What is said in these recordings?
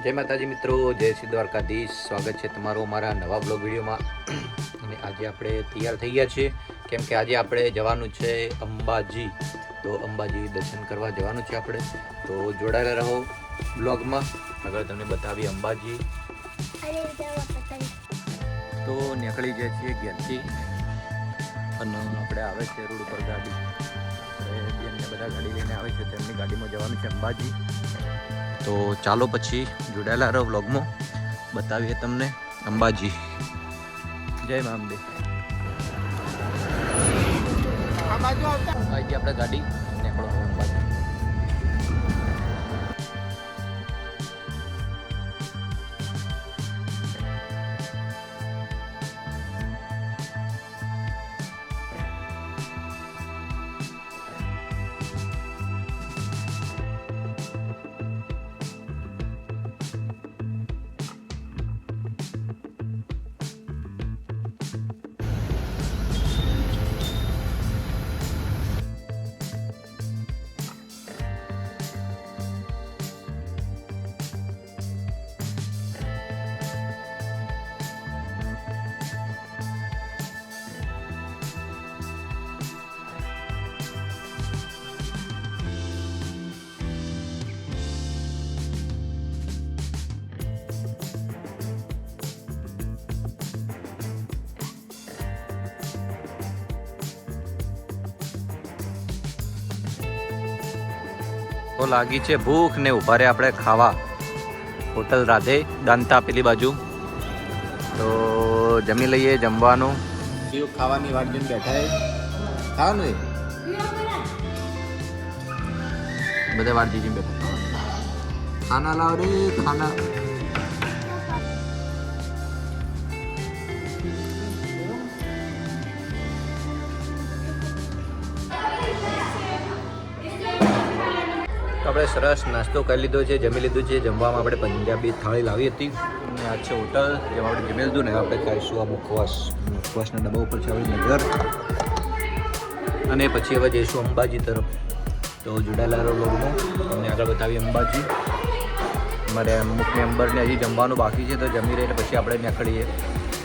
જય માતાજી મિત્રો, જય શ્રી દ્વારકાધીશ. સ્વાગત છે તમારું અમારા નવા બ્લોગ વિડીયોમાં. અને આજે આપણે તૈયાર થઈ ગયા છીએ કેમ કે આજે આપણે જવાનું છે અંબાજી. તો અંબાજી દર્શન કરવા જવાનું છે આપણે. તો જોડાયેલા રહો બ્લોગમાં. આગળ તમને બતાવી અંબાજી. તો નીકળી જાય છીએ ઘેરથી અને આપણે આવે છે રોડ ઉપર ગાડી. બેનને બધા ગાડી લઈને આવે છે, તેમની ગાડીમાં જવાનું છે અંબાજી. તો ચાલો પછી જોડાયેલા રહો વ્લોગમાં, બતાવીએ તમને અંબાજી. જય મા અંબે. અહીંથી આપણે ગાડી નીકળો અંબાજી. તો લાગી છે ભૂખ ને ઉભા રે આપણે ખાવા. હોટલ રાધે દાંતા પેલી બાજુ. તો જમી લઈએ જમવાનું. ખાવાની વાટ જોઈને બેઠા ખાવાનું બધા વાટ જોઈને બેઠા. ખાના લાવ રે ખાના. આપણે સરસ નાસ્તો કરી લીધો છે, જમી લીધું છે. જમવામાં આપણે પંજાબી થાળી લાવી હતી અને આ છે હોટલ જેમાં આપણે જમી લીધું ને આપણે ખાઈશું આ મુખવાસના ડબ્બા ઉપર છે આપણી નજર. અને પછી હવે જઈશું અંબાજી તરફ. તો જોડાયેલા રહો લોગમાં, તમને આગળ બતાવીએ અંબાજી. અમારે અમુક મેમ્બરને હજી જમવાનું બાકી છે, તો જમી રહીને પછી આપણે નીકળીએ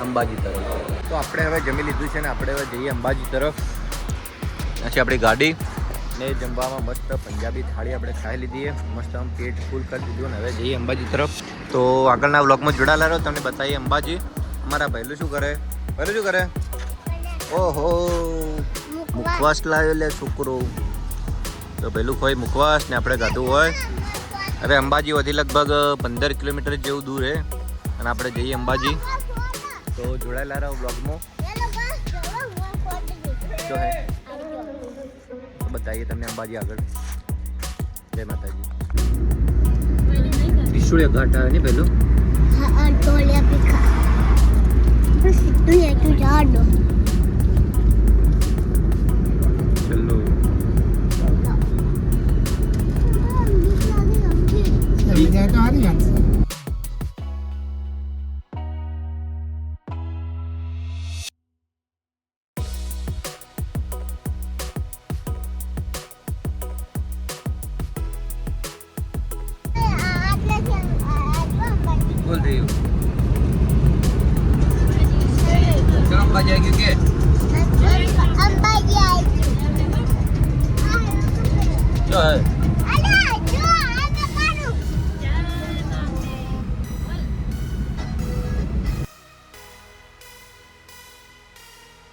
અંબાજી તરફ. તો આપણે હવે જમી લીધું છે ને આપણે હવે જઈએ અંબાજી તરફ. આ છે આપણી ગાડી ને જમવામાં મસ્ત પંજાબી થાળી આપણે ખાઈ લીધી. મસ્ત આમ પેટ ફૂલ કરી દીધું ને હવે જઈએ અંબાજી તરફ. તો આગળના વ્લોગમાં જોડાયેલા રહો, તમને બતાવીએ અંબાજી. અમારા પહેલું શું કરે? પહેલું શું કરે? ઓહો મુખવાસ લાવ્યો લે છોકરો. તો પહેલું ખોઈ મુખવાસ ને આપણે ગાધું હોય. હવે અંબાજી વધી લગભગ 15 કિલોમીટર જેવું દૂર છે અને આપણે જઈએ અંબાજી. તો જોડાયેલા રહો વ્લોગમાં. જો હે बताइए તમને અંબાજી આગળ. જય માતાજી. વિશુળિયા ઘાટ આવે ને પેલું. હા ટોલિયા પીખા બસ તું એ તું જાડો. ચલો બીજા તો આની આંસર. બોલ રહ્યું. ચલો અંબાજી આવી ગયું કે અંબાજી આવી જો હે અલા જો આ પાડું.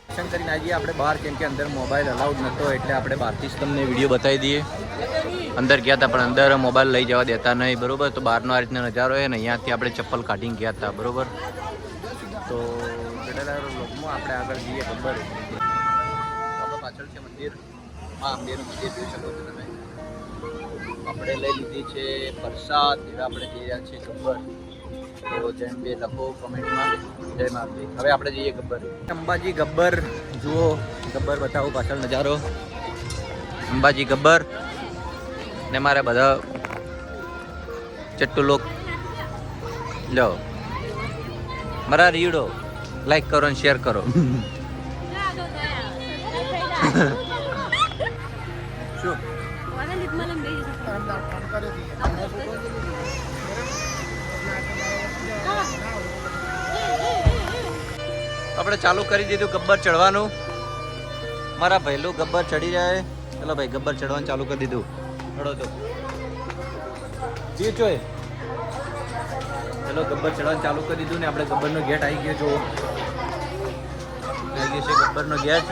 દર્શન કરીને આવીએ આપણે બહાર, કેમ કે અંદર મોબાઈલ અલાઉડ નહોતો એટલે આપણે બહારથી જ તમને વિડીયો બતાવી દઈએ. અંદર ગયા હતા પણ અંદર મોબાઈલ લઈ જવા દેતા નહીં, બરોબર. તો બહારનો આ રીતનો નજારો છે ને, અહીંયાથી આપણે ચપ્પલ કાઢીને ગયા હતા, બરોબર. તો લોકમાં આપણે આગળ જઈએ ગબ્બર. આપણે પાછળ છે મંદિર. હા અંબેનું મંદિર જોઈ શકો છો તમે. આપણે લઈ લીધી છે પ્રસાદ. હવે આપણે જઈ રહ્યા છીએ ગબ્બર. તો જેમ બે લખો કમેન્ટમાં જય માતાજી. હવે આપણે જઈએ ગબ્બર. અંબાજી ગબ્બર જુઓ. ગબ્બર બતાવો પાછળ નજારો. અંબાજી ગબ્બર ને મારે બધા ચટ્ટુ લોક લો મારા રીડો લાઈક કરો અને શેર કરો. શું આપણે ચાલુ કરી દીધું ગબ્બર ચડવાનું. મારા ભૈલું ગબ્બર ચડી જાય. ચલો ભાઈ ગબ્બર ચડવાનું ચાલુ કરી દીધું. ચડો તો જે ચોય. ચલો ગબ્બર ચડવાનું ચાલુ કરી દીધું ને આપણે ગબ્બરનો ગેટ આવી ગયો. જો આવી ગયો છે ગબ્બરનો ગેટ.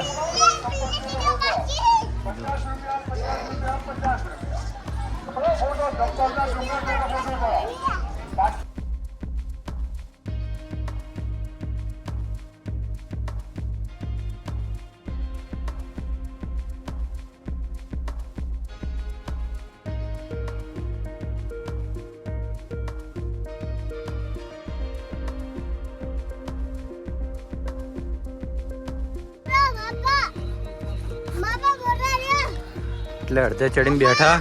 એટલે અડધે ચડીને બેઠા.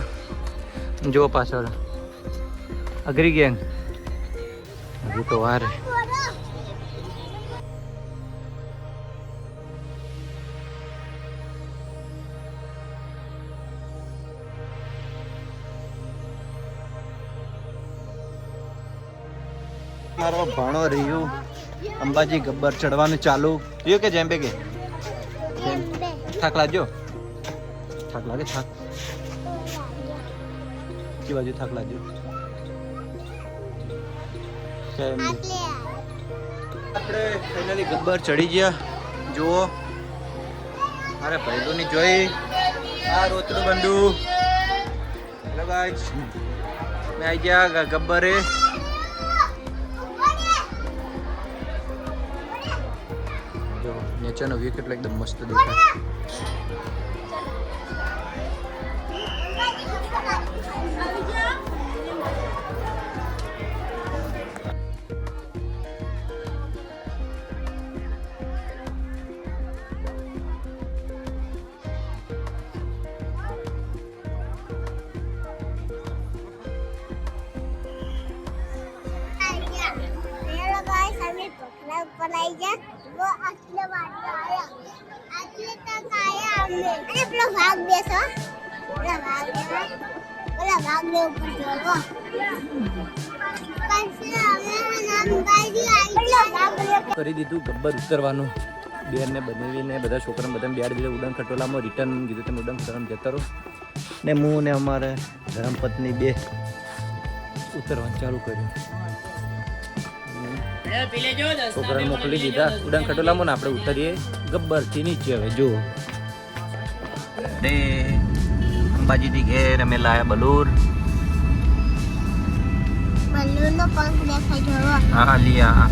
જો પાછળ અઘરી ગેંગ હજુ તો વાર. મારો ભાણો રહ્યું અંબાજી ગબ્બર ચડવાનું ચાલુ રહ્યું કે જેમ બે કે થાક લાગ્યો. થાક લાગે થાક કી બાજુ થાક લાગ્યો. આપણે ફાઇનલી ગબ્બર ચડી ગયા. જુઓ અરે પહેલું ની જોઈ આ રોતરું બંધુ. હેલો ગાઈસ મેં આવી ગયા ગબ્બરે. જો નેચરનો વ્યૂ કેટલો એકદમ મસ્ત દેખાય. ऊपर आई जा वो असले बात आया असले तक आया हमने अरे अपना भाग बेसो बोला भाग दे ऊपर चलो पंचला हमें नाम गाड़ी आई भाग કરી દીધું ગબ્બર ઉતરવાનું. બેરને બનાવીને બધા છોકરાને બધાને બેડ દીધું. ઉડાન ખટોલામાં રિટર્ન કીધું તમે ઉડાન ખટોલામાં જતા રહો ને હું ને અમારે ધર્મપત્ની બે ઉતરવાનું ચાલુ કર્યું. છોકરાને મોકલી દીધા ઉડાન ખટોલામાં ને આપણે ઉતરીએ ગબ્બરથી નીચે. હવે જુઓ અંબાજીથી ઘેર અમે લાયા બલૂર. બલૂનનો પંખ દેખાય જો. હા લિયા